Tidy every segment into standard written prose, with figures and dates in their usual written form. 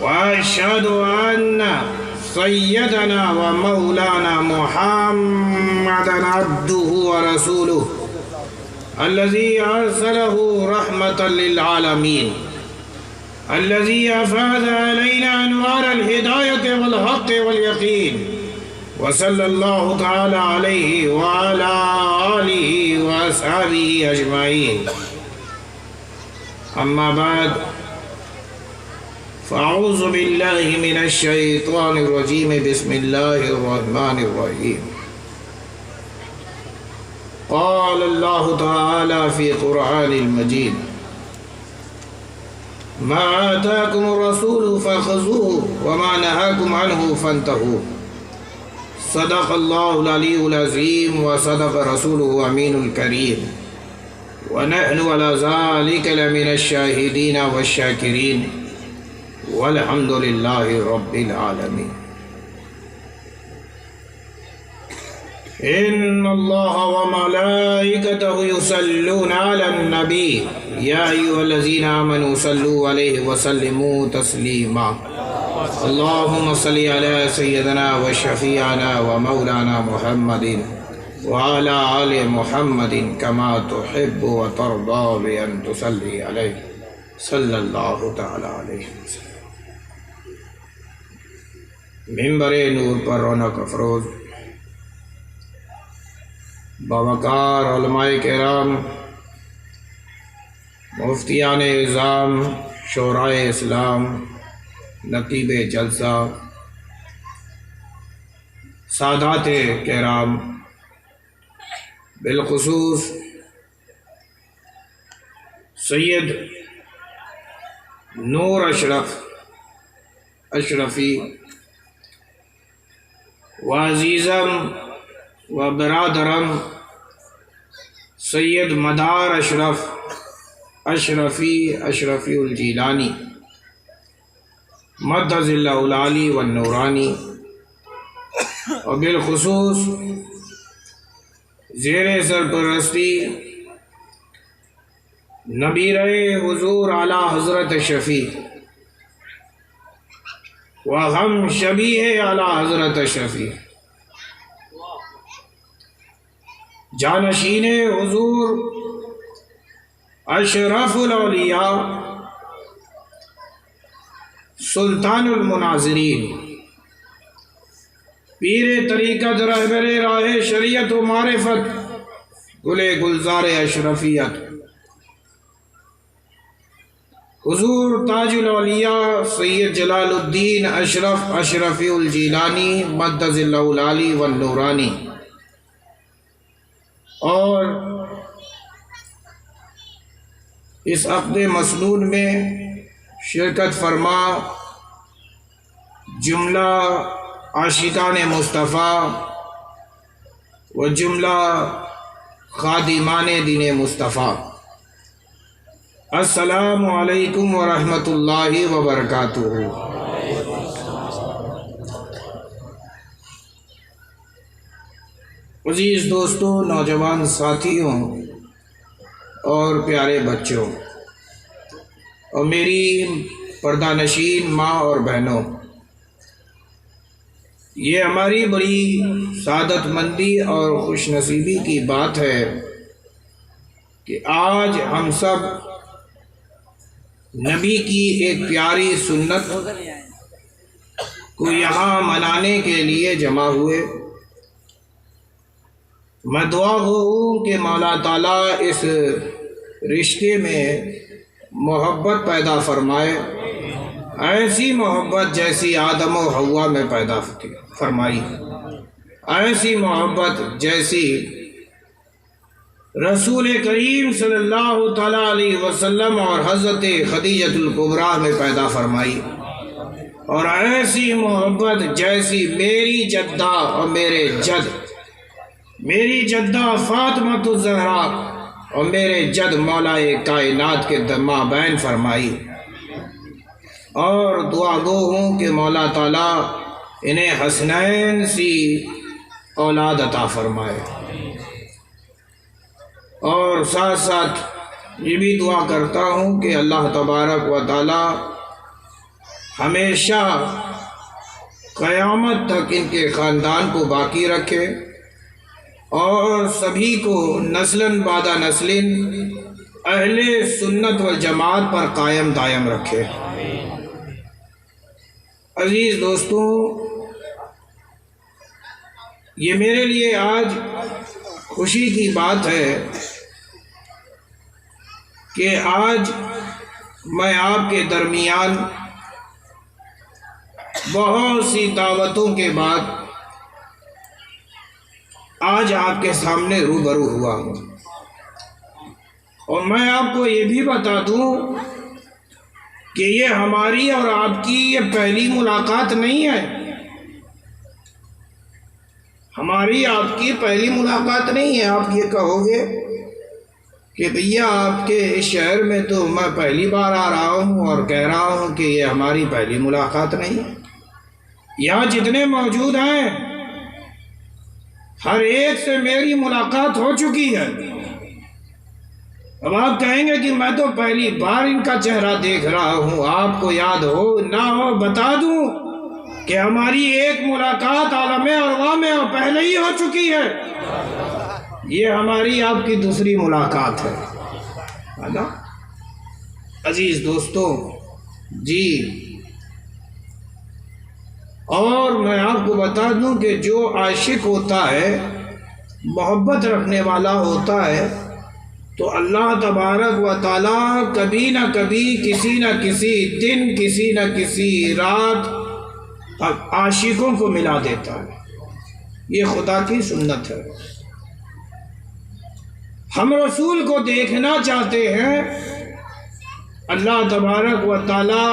وأشهد أن سيدنا ومولانا محمدا عبده ورسوله الذي أرسله رحمة للعالمين الذي أفاض علينا أنوار الهداية والحق واليقين وصلى الله تعالى عليه وعلى آله وأصحابه أجمعين. أما بعد فأعوذ بالله من الشيطان الرجيم. بسم الله الرحمن الرحيم. قال الله تعالى في قرآن المجيد: ما آتاكم الرسول فخذوه وما نهاكم عنه فانتهوا. صدق الله العلي العظيم وصدق رسوله أمين الكريم ونحن على ذلك لمن الشاهدين والشاكرين والحمد لله رب العالمين. إن الله وملائكته يصلون على النبي يا أيها الذين آمنوا صلوا عليه وسلموا تسليما. اللهم صل على سيدنا وشفيعنا ومولانا محمد وعلى آل محمد كما تحب وترضى بأن تصلي عليه صلى الله تعالى عليه وسلم. منبر نور پر رونق افروز باوقار علماء کرام، مفتیان اعظام، شورائے اسلام، نقیب جلسہ، سادات کرام، بالخصوص سید نور اشرفی و عزیزم و برادرم سید مدار اشرفی الجیلانی مدظ اللہ العالی والنورانی، اور بالخصوص زیر سرپرستی نبیر حضور اعلیٰ حضرت شفیع و ہم شبیہ اعلیٰ حضرت شفیع، جانشین حضور اشرف الاولیاء سلطان المناظرین، پیر طریقت رہبر راہ شریعت و معرفت، گل گلزار اشرفیت، حضور تاج الاولیاء سید جلال الدین اشرفی الجیلانی مدظ اللہ العالی والنورانی، اور اس عقد مسنون میں شرکت فرما جملہ عاشقان مصطفیٰ و جملہ خادمان دین مصطفیٰ، السلام علیکم ورحمۃ اللہ وبرکاتہ۔ عزیز دوستوں، نوجوان ساتھیوں اور پیارے بچوں اور میری پردہ نشین ماں اور بہنوں، یہ ہماری بڑی سعادت مندی اور خوش نصیبی کی بات ہے کہ آج ہم سب نبی کی ایک پیاری سنت کو یہاں منانے کے لیے جمع ہوئے۔ میں دعا گو ہوں کہ مولا تعالیٰ اس رشتے میں محبت پیدا فرمائے، ایسی محبت جیسی آدم و حوا میں پیدا فرمائی، ایسی محبت جیسی رسول کریم صلی اللہ تعالیٰ علیہ وسلم اور حضرت خدیجۃ الکبریٰ میں پیدا فرمائی، اور ایسی محبت جیسی میری جدہ اور میرے جد، میری جدہ فاطمہ الزہرا اور میرے جد مولا کائنات کے مابین فرمائی، اور دعا گو ہوں کہ مولا تعالیٰ انہیں حسنین سی اولاد عطا فرمائے، اور ساتھ ساتھ یہ بھی دعا کرتا ہوں کہ اللہ تبارک و تعالیٰ ہمیشہ قیامت تک ان کے خاندان کو باقی رکھے اور سبھی کو نسلاً بعد نسلٍ اہل سنت والجماعت پر قائم دائم رکھے۔ عزیز دوستوں، یہ میرے لیے آج خوشی کی بات ہے کہ آج میں آپ کے درمیان بہت سی دعوتوں کے بعد آج آپ کے سامنے روبرو ہوا ہوں، اور میں آپ کو یہ بھی بتا دوں کہ یہ ہماری اور آپ کی یہ پہلی ملاقات نہیں ہے، ہماری آپ کی پہلی ملاقات نہیں ہے۔ آپ یہ کہو گے کہ بھیا آپ کے اس شہر میں تو میں پہلی بار آ رہا ہوں اور کہہ رہا ہوں کہ یہ ہماری پہلی ملاقات نہیں ہے۔ یہاں جتنے موجود ہیں ہر ایک سے میری ملاقات ہو چکی ہے۔ اب آپ کہیں گے کہ میں تو پہلی بار ان کا چہرہ دیکھ رہا ہوں، آپ کو یاد ہو نہ ہو بتا دوں کہ ہماری ایک ملاقات عالم ارواح میں پہلے ہی ہو چکی ہے۔ یہ ہماری آپ کی دوسری ملاقات ہے نا عزیز دوستوں؟ جی، اور میں آپ کو بتا دوں کہ جو عاشق ہوتا ہے، محبت رکھنے والا ہوتا ہے، تو اللہ تبارک و تعالیٰ کبھی نہ کبھی کسی نہ کسی دن کسی نہ کسی رات عاشقوں کو ملا دیتا ہے۔ یہ خدا کی سنت ہے۔ ہم رسول کو دیکھنا چاہتے ہیں، اللہ تبارک و تعالیٰ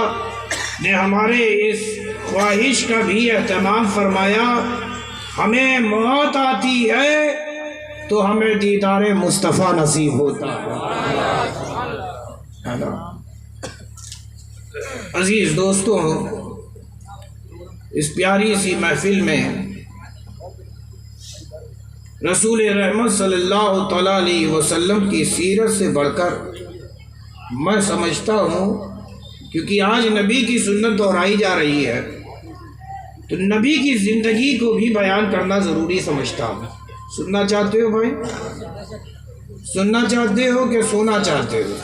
نے ہمارے اس خواہش کا بھی اہتمام فرمایا۔ ہمیں موت آتی ہے تو ہمیں دیدار مصطفیٰ نصیب ہوتا ہے نا عزیز دوستوں، اس پیاری سی محفل میں رسول رحمت صلی اللہ تعالیٰ علیہ وسلم کی سیرت سے بڑھ کر میں سمجھتا ہوں، کیونکہ آج نبی کی سنت دہرائی جا رہی ہے تو نبی کی زندگی کو بھی بیان کرنا ضروری سمجھتا ہوں۔ سننا چاہتے ہو بھائی؟ سننا چاہتے ہو کہ سونا چاہتے ہو؟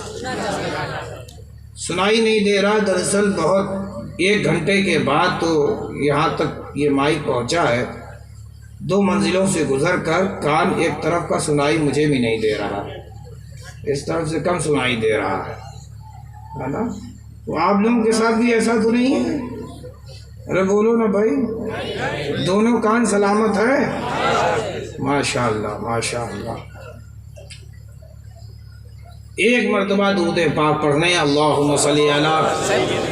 سنائی نہیں دے رہا، دراصل بہت 1 گھنٹے کے بعد تو یہاں تک یہ مائک پہنچا ہے، 2 منزلوں سے گزر کر کان ایک طرف کا سنائی مجھے بھی نہیں دے رہا، اس طرف سے کم سنائی دے رہا ہے نا؟ تو آپ لوگوں کے ساتھ بھی ایسا تو نہیں ہے؟ ارے بولو نا بھائی، دونوں کان سلامت ہے؟ ماشاءاللہ ماشاءاللہ۔ ایک مرتبہ درود پاک پڑھنے، اللہم صلی علی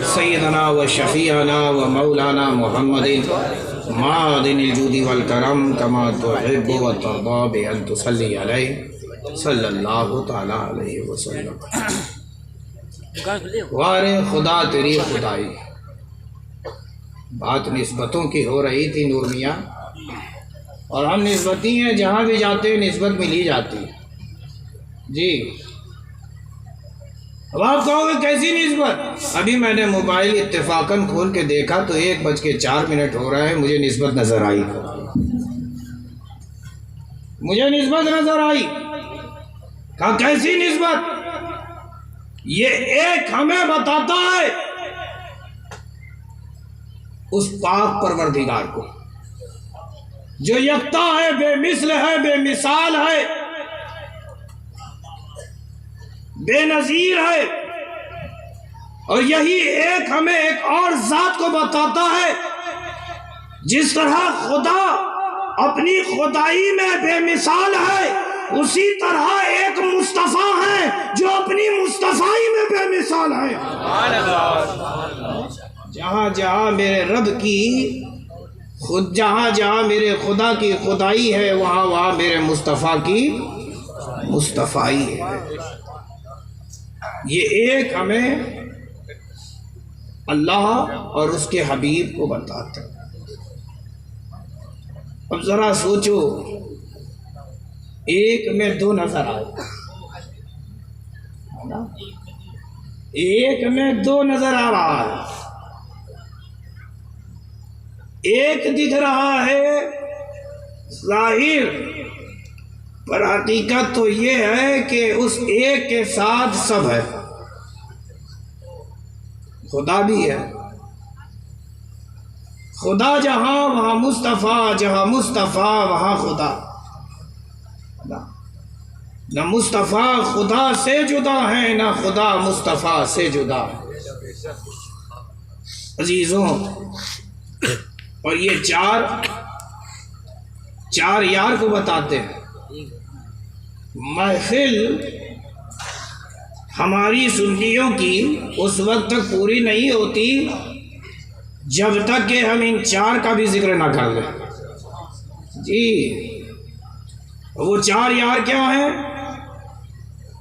سیدنا و شفیعنا و مولانا محمد معدن الجود والکرم کما تحب و ترضا بان تصلی علیہ صلی اللہ تعالی علیہ وسلم۔ وارے خدا تیری خدائی، بات نسبتوں کی ہو رہی تھی نور میاں، اور ہم نسبتی ہیں، جہاں بھی جاتے ہیں نسبت مل ہی جاتی ہے۔ جی، اب آپ کہو گے کیسی نسبت؟ ابھی میں نے موبائل اتفاقاً کھول کے دیکھا تو 1:04 ہو رہا ہے، مجھے نسبت نظر آئی، مجھے نسبت نظر آئی۔ کہا کیسی نسبت؟ یہ ایک ہمیں بتاتا ہے اس پاک پروردگار کو جو یکتا ہے، بے مثل ہے، بے مثال ہے، بے نظیر ہے، اور یہی ایک ہمیں ایک اور ذات کو بتاتا ہے جس طرح خدا اپنی خدائی میں بے مثال ہے، اسی طرح ایک مصطفیٰ ہے جو اپنی مصطفائی میں بے مثال ہے۔ جہاں جہاں میرے رب کی جہاں جہاں میرے خدا کی خدائی ہے، وہاں وہاں میرے مصطفیٰ کی مصطفائی ہے۔ یہ ایک ہمیں اللہ اور اس کے حبیب کو بتاتا ہے۔ اب ذرا سوچو، ایک میں 2 نظر آئے، ایک میں 2 نظر آ رہا ہے، ایک دکھ رہا ہے ظاہر، پر حقیقت تو یہ ہے کہ اس ایک کے ساتھ سب ہے، خدا بھی ہے۔ خدا جہاں وہاں مصطفیٰ، جہاں مصطفیٰ وہاں خدا۔ نہ مصطفیٰ خدا سے جدا ہے، نہ خدا مصطفیٰ سے جدا ہے۔ عزیزوں، اور یہ چار یار کو بتاتے ہیں۔ محفل ہماری سنیوں کی اس وقت تک پوری نہیں ہوتی جب تک کہ ہم ان چار کا بھی ذکر نہ کر لیں۔ جی، وہ چار یار کیا ہیں؟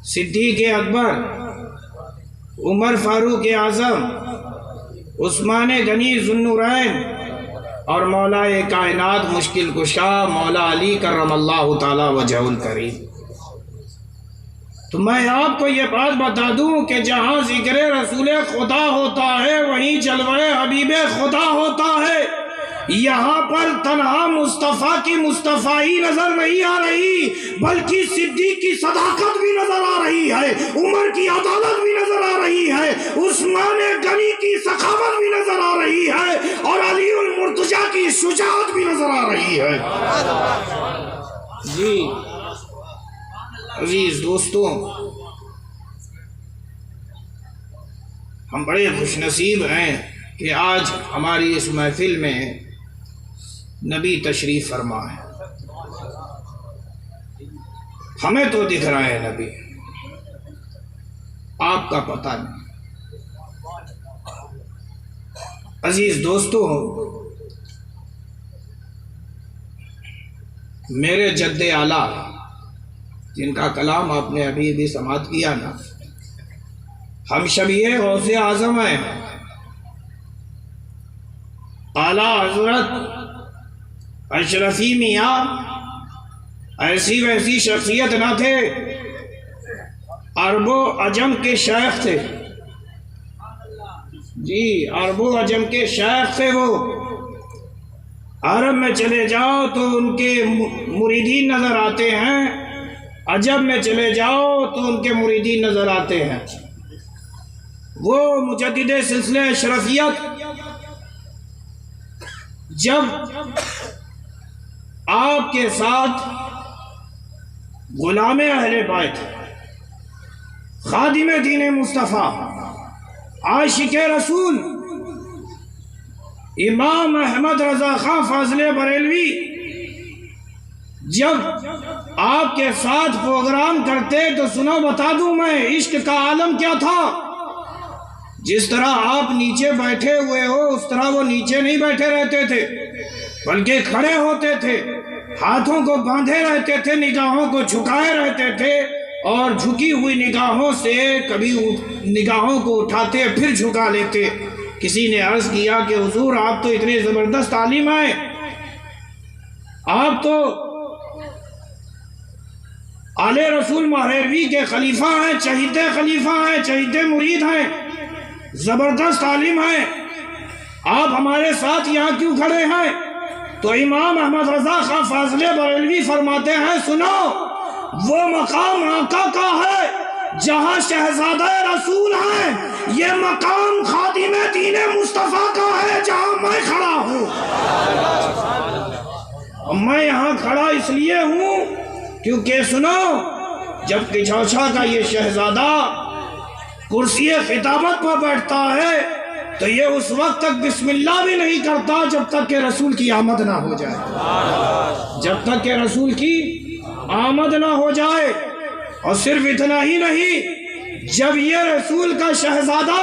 صدیق اکبر، عمر فاروق اعظم، عثمان غنی ذو النورین، اور مولا کائنات مشکل کشا مولا علی کرم اللہ تعالی وجہ الکریم۔ تو میں آپ کو یہ بات بتا دوں کہ جہاں ذکر رسول خدا ہوتا ہے وہیں جلوہ حبیب خدا ہوتا ہے۔ یہاں پر تنہا مصطفیٰ کی مصطفائی نظر نہیں آ رہی، بلکہ صدیق کی صداقت بھی نظر آ رہی ہے، عمر کی عدالت بھی نظر آ رہی ہے، عثمان غنی کی سخاوت بھی نظر آ رہی ہے، اور علی المرتضیٰ کی شجاعت بھی نظر آ رہی ہے۔ جی عزیز دوستوں، ہم بڑے خوش نصیب ہیں کہ آج ہماری اس محفل میں نبی تشریف فرما ہے۔ ہمیں تو دکھ رہا ہے نبی، آپ کا پتہ نہیں۔ عزیز دوستوں، میرے جد اعلیٰ جن کا کلام آپ نے ابھی بھی سماعت کیا نا، ہم شبیہ غوث اعظم ہیں۔ اعلیٰ حضرت اشرفی میاں ایسی ویسی شخصیت نہ تھے، عرب و عجم کے شیخ تھے۔ جی، عرب و عجم کے شیخ تھے وہ۔ عرب میں چلے جاؤ تو ان کے مریدین نظر آتے ہیں، عجم میں چلے جاؤ تو ان کے مریدین نظر آتے ہیں۔ وہ مجدد سلسلہ اشرفیت جب آپ کے ساتھ غلام اہل بیت، خادم دین مصطفیٰ، عاشق رسول امام احمد رضا خان فاضل بریلوی جب آپ کے ساتھ پروگرام کرتے تو سنو بتا دوں میں عشق کا عالم کیا تھا۔ جس طرح آپ نیچے بیٹھے ہوئے ہو اس طرح وہ نیچے نہیں بیٹھے رہتے تھے، بلکہ کھڑے ہوتے تھے، ہاتھوں کو باندھے رہتے تھے، نگاہوں کو جھکائے رہتے تھے، اور جھکی ہوئی نگاہوں سے کبھی نگاہوں کو اٹھاتے پھر جھکا لیتے۔ کسی نے عرض کیا کہ حضور آپ تو اتنے زبردست عالم ہیں، آپ تو آل رسول مہروی کے خلیفہ ہیں، چہیتے خلیفہ ہیں، چہیتے مرید ہیں، زبردست عالم ہیں، آپ ہمارے ساتھ یہاں کیوں کھڑے ہیں؟ تو امام احمد رضا خان فاضل بریلوی فرماتے ہیں سنو، وہ مقام آقا کا ہے جہاں شہزادہ رسول ہیں، یہ مقام خادم دین مصطفیٰ کا ہے جہاں میں کھڑا ہوں۔ اور میں یہاں کھڑا اس لیے ہوں کیونکہ سنو، جب کچھوچھا کا یہ شہزادہ کرسی خطابت پر بیٹھتا ہے تو یہ اس وقت تک بسم اللہ بھی نہیں کرتا جب تک کہ رسول کی آمد نہ ہو جائے، جب تک کہ رسول کی آمد نہ ہو جائے۔ اور صرف اتنا ہی نہیں، جب یہ رسول کا شہزادہ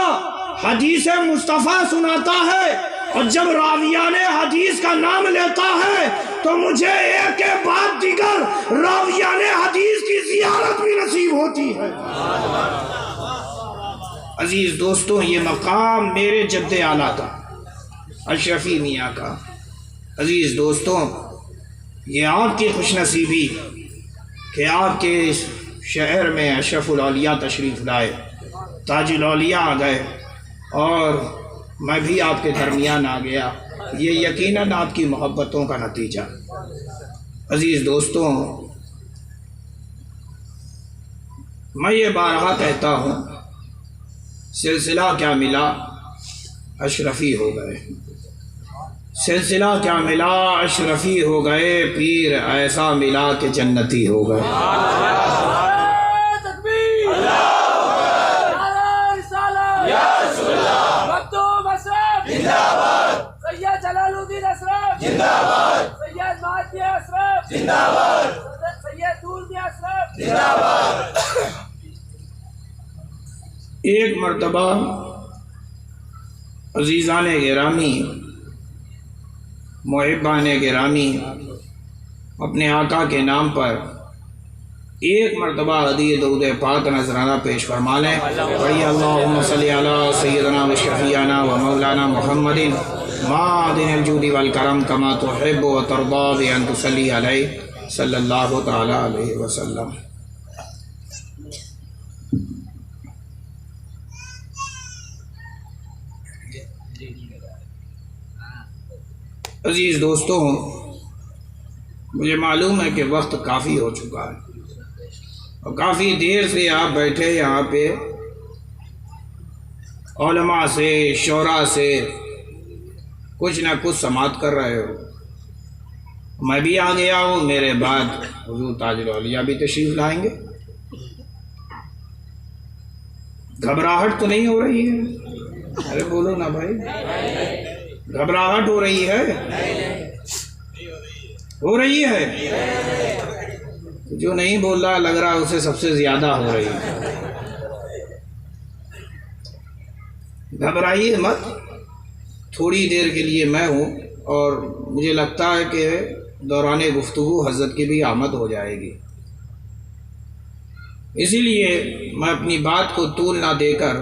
حدیث مصطفیٰ سناتا ہے اور جب راویان حدیث کا نام لیتا ہے تو مجھے ایک کے بعد دیگر راویان حدیث کی زیارت بھی نصیب ہوتی ہے۔ عزیز دوستوں، یہ مقام میرے جد اعلیٰ کا، اشرفی میاں کا۔ عزیز دوستوں، یہ آپ کی خوش نصیبی کہ آپ کے اس شہر میں اشرف الاولیاء تشریف لائے، تاج الاولیاء آ گئے، اور میں بھی آپ کے درمیان آ گیا۔ یہ یقیناً آپ کی محبتوں کا نتیجہ۔ عزیز دوستوں، میں یہ بارہا کہتا ہوں، سلسلہ کیا ملا، اشرفی ہو گئے۔ سلسلہ کیا ملا، اشرفی ہو گئے، پیر ایسا ملا کہ جنتی ہو گئے۔ سید جلال الدین اشرف زندہ باد، سید مہدی اشرف زندہ باد، سید دولمی اشرف زندہ باد۔ ایک مرتبہ عزیزان گرامی، محبان گرامی، اپنے آقا کے نام پر ایک مرتبہ ہدیہ درود پاک نذرانہ پیش فرما لیں۔ پڑھیے اللہم صلی علی سیدنا و شفیعنا و مولانا محمد معدن الجود والکرم کما تحب و ترضی بان تصلی علیہ صلی اللہ تعالی علیہ وسلم۔ عزیز دوستوں، مجھے معلوم ہے کہ وقت کافی ہو چکا ہے اور کافی دیر سے آپ بیٹھے یہاں پہ علماء سے، شعراء سے کچھ نہ کچھ سماعت کر رہے ہو۔ میں بھی آ گیا ہوں، میرے بعد حضور تاج الاولیاء بھی تشریف لائیں گے۔ گھبراہٹ تو نہیں ہو رہی ہے؟ ارے بولو نا بھائی، گھبراہٹ ہو رہی ہے؟ ہو رہی ہے؟ جو نہیں بول رہا لگ رہا اسے سب سے زیادہ ہو رہی ہے۔ گھبرائیے مت، تھوڑی دیر کے لیے میں ہوں اور مجھے لگتا ہے کہ دوران گفتگو حضرت کی بھی آمد ہو جائے گی، اسی لیے میں اپنی بات کو طول نہ دے کر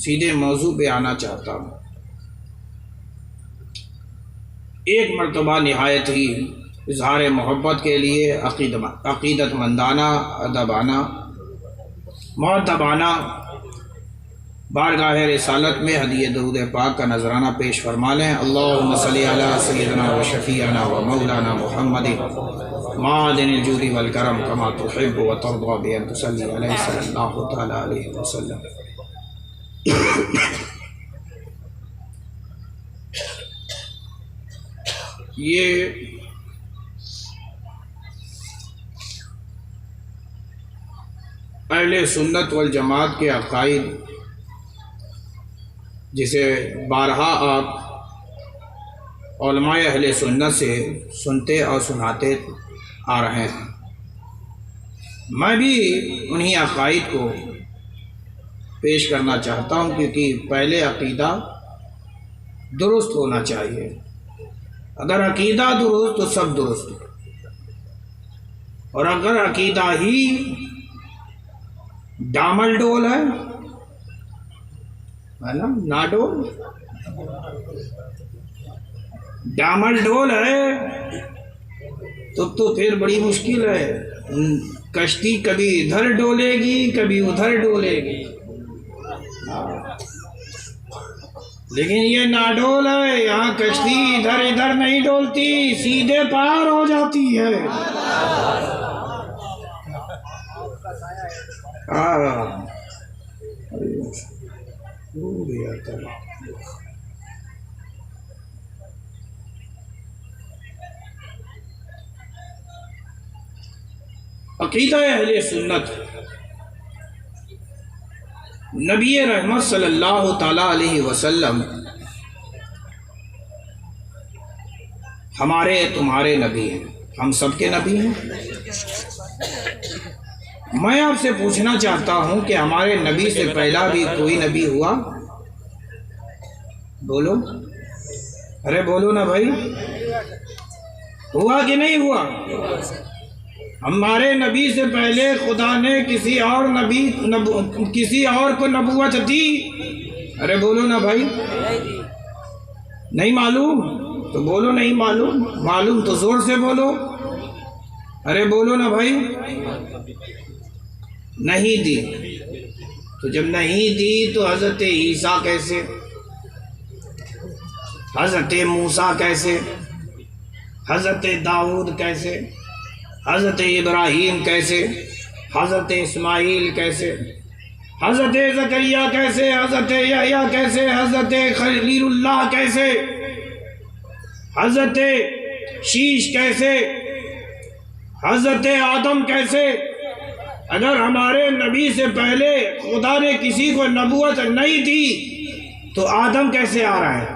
سیدھے موضوع پہ آنا چاہتا ہوں۔ ایک مرتبہ نہایت ہی اظہار محبت کے لیے عقیدت مندانہ، ادبانہ، مؤدبانہ بارگاہ رسالت میں ہدیہ درود پاک کا نذرانہ پیش فرما لیں۔ اللہم صلی علی سیدنا و شفیعنا و مولانا محمد معدن الجود والکرم کما تحب و ترضی بان تصلی علیہ صلی اللہ تعالی علیہ وسلم۔ یہ اہل سنت والجماعت کے عقائد جسے بارہا آپ علماء اہل سنت سے سنتے اور سناتے آ رہے ہیں، میں بھی انہی عقائد کو پیش کرنا چاہتا ہوں، کیونکہ پہلے عقیدہ درست ہونا چاہیے۔ اگر عقیدہ درست تو سب درست، اور اگر عقیدہ ہی ڈامل ڈول ہے نا، ناڈول ڈامل ڈول ہے تو پھر بڑی مشکل ہے۔ کشتی کبھی ادھر ڈولے گی کبھی ادھر ڈولے گی، لیکن یہ ناڈول ہے، یہاں کشتی ادھر ادھر نہیں ڈولتی، سیدھے پار ہو جاتی ہے۔ عقیدہ اہل سنت نبی رحمت صلی اللہ تعالی علیہ وسلم ہمارے تمہارے نبی ہیں، ہم سب کے نبی ہیں۔ میں آپ سے پوچھنا چاہتا ہوں کہ ہمارے نبی سے پہلا بھی کوئی نبی ہوا؟ بولو، ارے بولو نا بھائی، ہوا کہ نہیں ہوا؟ ہمارے نبی سے پہلے خدا نے کسی اور کو نبوت دی؟ ارے بولو نا بھائی، نہیں معلوم تو بولو نہیں معلوم، معلوم تو زور سے بولو، ارے بولو نا بھائی۔ نہیں دی، تو جب نہیں دی تو حضرت عیسیٰ کیسے؟ حضرت موسیٰ کیسے، حضرت داؤد کیسے، حضرت ابراہیم کیسے، حضرت اسماعیل کیسے، حضرت زکریا کیسے، حضرت یحییٰ کیسے، حضرت خلیل اللہ کیسے، حضرت شیش کیسے، حضرت آدم کیسے۔ اگر ہمارے نبی سے پہلے خدا نے کسی کو نبوت نہیں دی تو آدم کیسے آ رہا ہے؟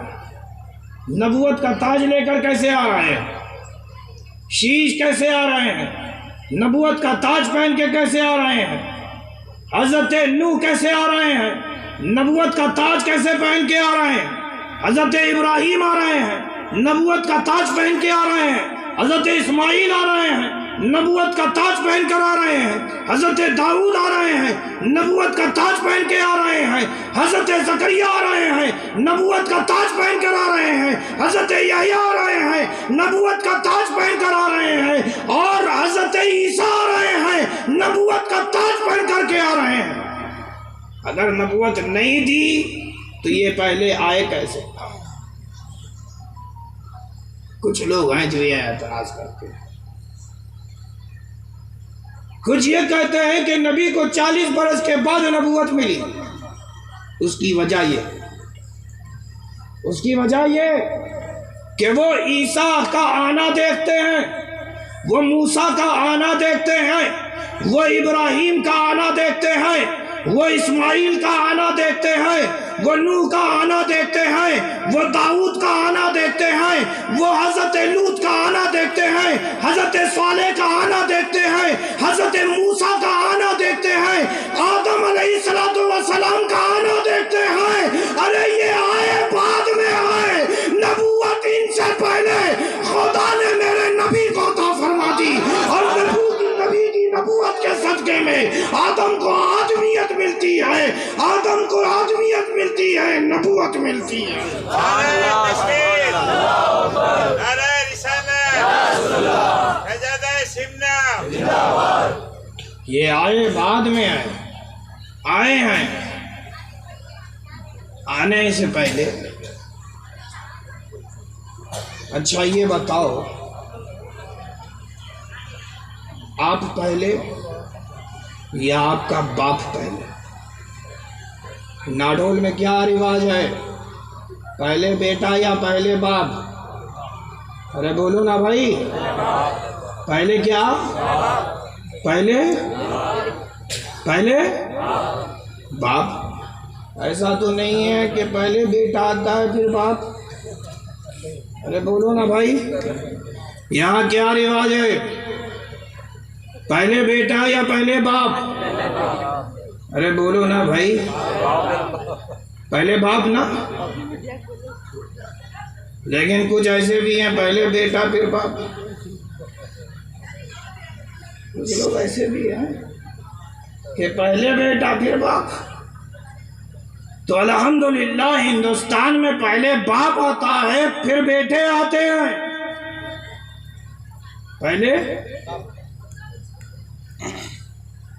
نبوت کا تاج لے کر کیسے آ رہا ہے؟ شیش کیسے آ رہے ہیں؟ نبوت کا تاج پہن کے کیسے آ رہے ہیں؟ حضرت نوح کیسے آ رہے ہیں؟ نبوت کا تاج کیسے پہن کے آ رہے ہیں؟ حضرت ابراہیم آ رہے ہیں، نبوت کا تاج پہن کے آ رہے ہیں۔ حضرت اسماعیل آ رہے ہیں، نبوت کا تاج پہن کر آ رہے ہیں۔ حضرت داؤد آ رہے ہیں، نبوت کا تاج پہن کے آ رہے ہیں۔ حضرت زکریا آ رہے ہیں، نبوت کا تاج پہن کر آ رہے ہیں۔ حضرت یحییٰ آ رہے ہیں، نبوت کا تاج پہن کر آ رہے ہیں۔ اور حضرت عیسیٰ آ رہے ہیں، نبوت کا تاج پہن کر کے آ رہے ہیں۔ اگر نبوت نہیں دی تو یہ پہلے آئے کیسے؟ کچھ لوگ ہیں جو یہ اعتراض کرتے ہیں، کچھ یہ کہتے ہیں کہ نبی کو 40 برس کے بعد نبوت ملی۔ اس کی وجہ یہ کہ وہ عیسیٰ کا آنا دیکھتے ہیں، وہ موسیٰ کا آنا دیکھتے ہیں، وہ ابراہیم کا آنا دیکھتے ہیں، وہ اسماعیل کا آنا دیکھتے ہیں، وہ نوح کا آنا دیکھتے ہیں، وہ داؤد کا آنا دیکھتے ہیں، وہ حضرت لوط کا آنا دیکھتے ہیں، حضرت صالح کا آنا دیکھتے ہیں، حضرت موسیٰ کا آنا دیکھتے ہیں، آدم علیہ السلام کا آنا دیکھتے ہیں۔ ارے یہ آئے بعد میں آئے، نبوت ان سے پہلے خدا نے میرے نبی کو عطا فرما دی، اور نبی کی نبوت کے صدقے میں آدم کو آدمیت ملتی ہے، آدم کو آدمیت ملتی ہے، نبوت ملتی ہے۔ یہ آئے بعد میں آئے ہیں، آنے سے پہلے۔ اچھا یہ بتاؤ، آپ پہلے یا آپ کا باپ پہلے؟ ناڈول میں کیا رواج ہے؟ پہلے بیٹا یا پہلے باپ؟ ارے بولو نا بھائی، پہلے کیا؟ پہلے باپ؟ ایسا تو نہیں ہے کہ پہلے بیٹا آتا ہے پھر باپ؟ ارے بولو نا بھائی، یہاں کیا رواج ہے؟ پہلے بیٹا یا پہلے باپ؟ ارے بولو نا بھائی، پہلے باپ نا؟ لیکن کچھ ایسے بھی ہیں پہلے بیٹا پھر باپ، کچھ لوگ ایسے بھی ہیں کہ پہلے بیٹا پھر باپ۔ تو الحمدللہ ہندوستان میں پہلے باپ آتا ہے پھر بیٹے آتے ہیں۔ پہلے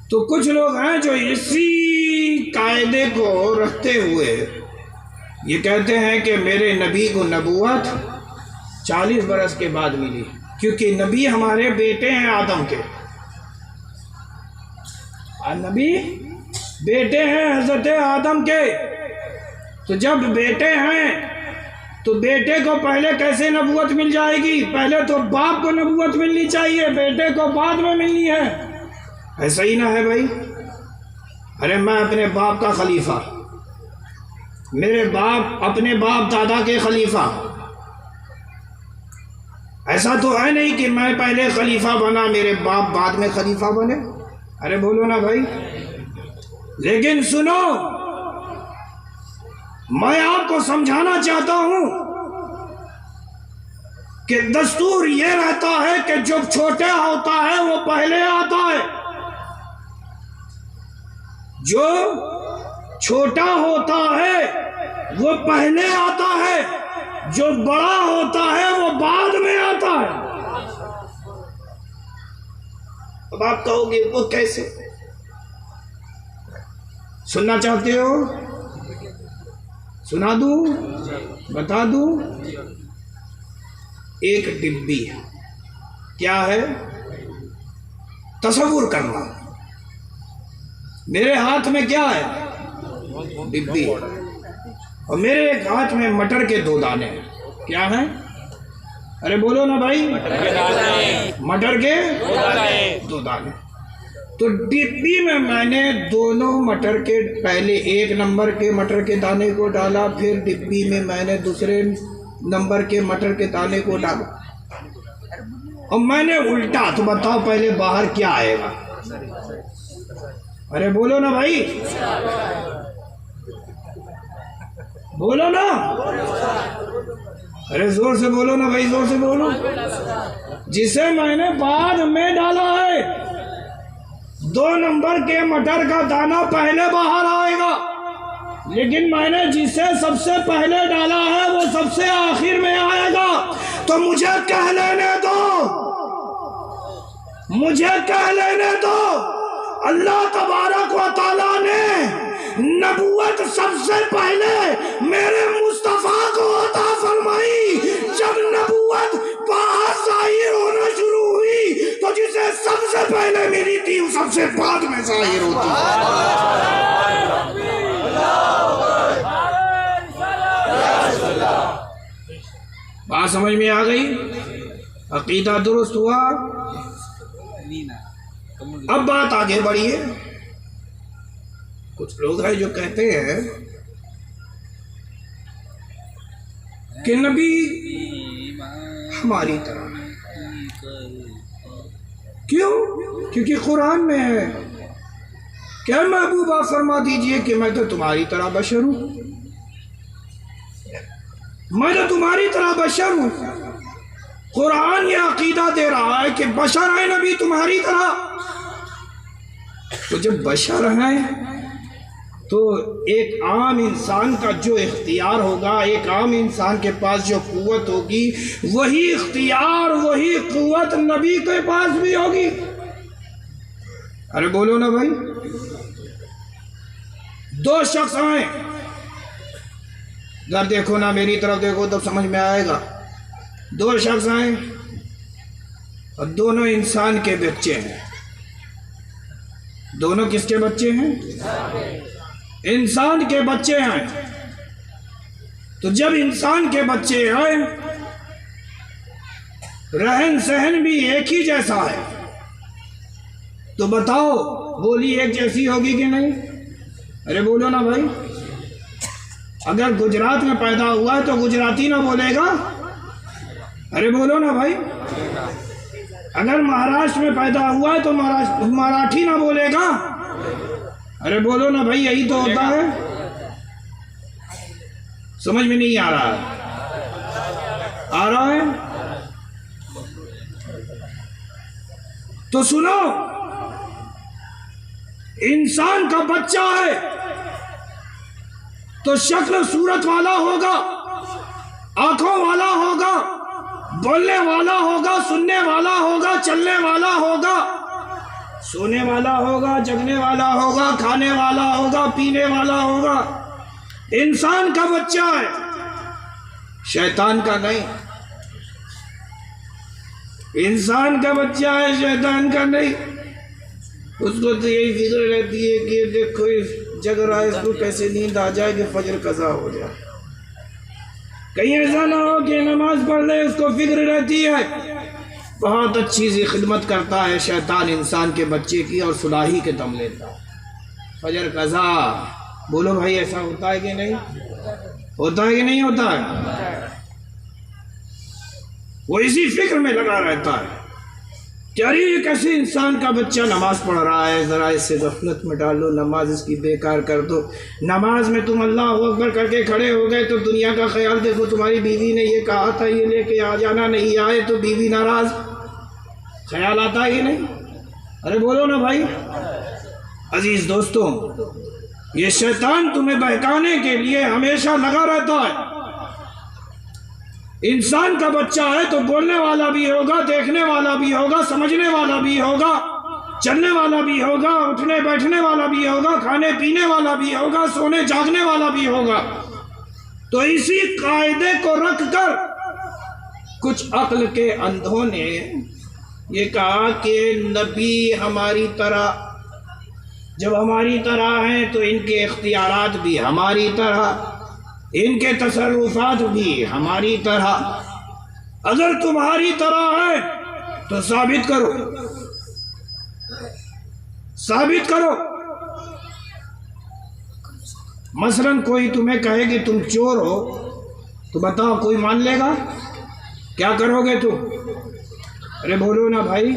تو کچھ لوگ ہیں جو اسی قاعدے کو رکھتے ہوئے یہ کہتے ہیں کہ میرے نبی کو نبوت 40 برس کے بعد ملی، کیونکہ نبی ہمارے بیٹے ہیں آدم کے، نبی بیٹے ہیں حضرت آدم کے۔ تو جب بیٹے ہیں تو بیٹے کو پہلے کیسے نبوت مل جائے گی؟ پہلے تو باپ کو نبوت ملنی چاہیے، بیٹے کو بعد میں ملنی ہے۔ ایسا ہی نہ ہے بھائی؟ ارے میں اپنے باپ کا خلیفہ، میرے باپ اپنے باپ دادا کے خلیفہ، ایسا تو ہے نہیں کہ میں پہلے خلیفہ بنا میرے باپ بعد میں خلیفہ بنے۔ ارے بولو نا بھائی۔ لیکن سنو، میں آپ کو سمجھانا چاہتا ہوں کہ دستور یہ رہتا ہے کہ جو چھوٹا ہوتا ہے وہ پہلے آتا ہے، جو چھوٹا ہوتا ہے وہ پہلے آتا ہے، جو بڑا ہوتا ہے وہ بعد میں آتا ہے۔ اب آپ کہو گے وہ کیسے؟ سننا چاہتے ہو؟ سنا دوں؟ بتا دوں، ایک ڈبی ہے، کیا ہے؟ تصور کرنا، میرے ہاتھ میں کیا ہے؟ ڈبی ہے، اور میرے ایک ہاتھ میں مٹر کے 2 دانے ہیں، کیا ہیں؟ ارے بولو نا بھائی، مٹر کے 2 دانے۔ تو ڈبی میں نے دونوں مٹر کے، پہلے 1 نمبر کے مٹر کے دانے کو ڈالا، پھر ڈبی میں میں نے دوسرے نمبر کے مٹر کے دانے کو ڈالا، اور میں نے الٹا۔ تو بتاؤ پہلے باہر کیا آئے گا؟ ارے بولو نا بھائی، بولو نا، ارے زور سے بولو نا بھائی، زور سے بولو۔ جسے میں نے بعد میں ڈالا ہے، 2 نمبر کے مٹر کا دانہ پہلے باہر آئے گا، لیکن میں نے جسے سب سے پہلے ڈالا ہے وہ سب سے آخر میں آئے گا۔ تو مجھے کہہ لینے دو، مجھے کہہ لینے دو، اللہ تبارک و تعالیٰ نے نبوت سب سے پہلے میرے مصطفیٰ کو عطا فرمائی۔ جب نبوت باہر ظاہر ہونا شروع ہوئی تو جسے سب سے پہلے ملی تھی وہ سب سے بعد میں ظاہر ہوتی ہے۔ بات سمجھ میں آ گئی؟ عقیدہ درست ہوا؟ اب بات آگے بڑھی ہے۔ کچھ لوگ ہیں جو کہتے ہیں کہ نبی ہماری طرح ہے۔ کیوں؟ کیونکہ قرآن میں ہے کہ محبوبہ فرما دیجئے کہ میں تو تمہاری طرح بشر ہوں، میں تو تمہاری طرح بشر ہوں۔ قرآن یہ عقیدہ دے رہا ہے کہ بشر ہے نبی تمہاری طرح۔ تو جب بشر ہیں تو ایک عام انسان کا جو اختیار ہوگا، ایک عام انسان کے پاس جو قوت ہوگی، وہی اختیار، وہی قوت نبی کے پاس بھی ہوگی۔ ارے بولو نا بھائی، 2 شخص آئیں، ادھر دیکھو نا، میری طرف دیکھو تب سمجھ میں آئے گا۔ 2 شخص آئیں اور دونوں انسان کے بچے ہیں۔ دونوں کس کے بچے ہیں؟ انسان کے بچے ہیں۔ تو جب انسان کے بچے ہیں، رہن سہن بھی ایک ہی جیسا ہے، تو بتاؤ بولی ایک جیسی ہوگی کہ نہیں؟ ارے بولو نا بھائی، اگر گجرات میں پیدا ہوا ہے تو گجراتی نہ بولے گا؟ ارے بولو نا بھائی، اگر مہاراشٹر میں پیدا ہوا ہے تو مراٹھی نہ بولے گا؟ ارے بولو نا بھائی، یہی تو ہوتا ہے۔ سمجھ میں نہیں آ رہا ہے؟ آ رہا ہے؟ تو سنو، انسان کا بچہ ہے تو شکل صورت والا ہوگا، آنکھوں والا ہوگا، بولنے والا ہوگا، سننے والا ہوگا، چلنے والا ہوگا، سونے والا ہوگا، جگنے والا ہوگا، کھانے والا ہوگا، پینے والا ہوگا۔ انسان کا بچہ ہے، شیطان کا نہیں۔ انسان کا بچہ ہے، شیطان کا نہیں۔ اس کو تو یہی فکر رہتی ہے کہ دیکھو جگ رہا ہے، اس کو کیسے نیند آ جائے کہ فجر قضا ہو جائے، کہیں ایسا نہ ہو کہ نماز پڑھ لے، اس کو فکر رہتی ہے۔ بہت اچھی سی خدمت کرتا ہے شیطان انسان کے بچے کی، اور صلاحی کے دم لیتا ہے، فجر قضا۔ بولو بھائی، ایسا ہوتا ہے کہ نہیں؟ ہوتا ہے کہ نہیں ہوتا ہے؟ وہ اسی فکر میں لگا رہتا ہے کہ ارے یہ کیسے انسان کا بچہ نماز پڑھ رہا ہے، ذرا اس سے غفلت میں ڈالو، نماز اس کی بیکار کر دو۔ نماز میں تم اللہ اکبر کر کے کھڑے ہو گئے تو دنیا کا خیال دیکھو، تمہاری بیوی نے یہ کہا تھا یہ لے کے آ جانا، نہیں آئے تو بیوی ناراض، خیال آتا ہے کہ نہیں؟ ارے بولو نا بھائی۔ عزیز دوستوں، یہ شیطان تمہیں بہکانے کے لیے ہمیشہ لگا رہتا ہے۔ انسان کا بچہ ہے تو بولنے والا بھی ہوگا، دیکھنے والا بھی ہوگا، سمجھنے والا بھی ہوگا، چلنے والا بھی ہوگا، اٹھنے بیٹھنے والا بھی ہوگا، کھانے پینے والا بھی ہوگا، سونے جاگنے والا بھی ہوگا۔ تو اسی قاعدے کو رکھ کر کچھ عقل کے اندھوں نے یہ کہا کہ نبی ہماری طرح، جب ہماری طرح ہیں تو ان کے اختیارات بھی ہماری طرح، ان کے تصرفات بھی ہماری طرح۔ اگر تمہاری طرح ہے تو ثابت کرو، ثابت کرو۔ مثلا کوئی تمہیں کہے کہ تم چور ہو تو بتاؤ کوئی مان لے گا؟ کیا کرو گے تم؟ ارے بولو نا بھائی،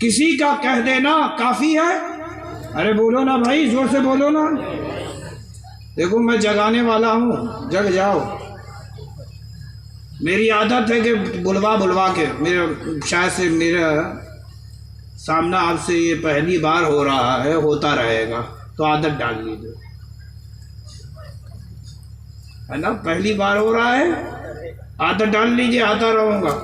کسی کا کہہ دینا کافی ہے؟ ارے بولو نا بھائی، زور سے بولو نا۔ دیکھو میں جگانے والا ہوں، جگ جاؤ۔ میری عادت ہے کہ بلوا کے، میرا شاید سے میرا سامنا آپ سے یہ پہلی بار ہو رہا ہے، ہوتا رہے گا تو عادت ڈال لیجیے، ہے نا؟ پہلی بار ہو رہا ہے، عادت ڈال لیجیے، آتا رہوں گا۔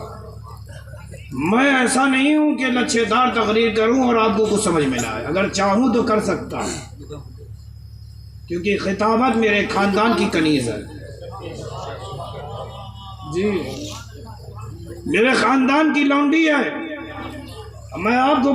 میں ایسا نہیں ہوں کہ لچھے دار تقریر کروں اور آپ کو کچھ سمجھ میں نہ آئے، اگر چاہوں تو کر سکتا ہوں، کیونکہ خطابت میرے خاندان کی کنیز ہے جی، میرے خاندان کی لونڈی ہے۔ میں آپ کو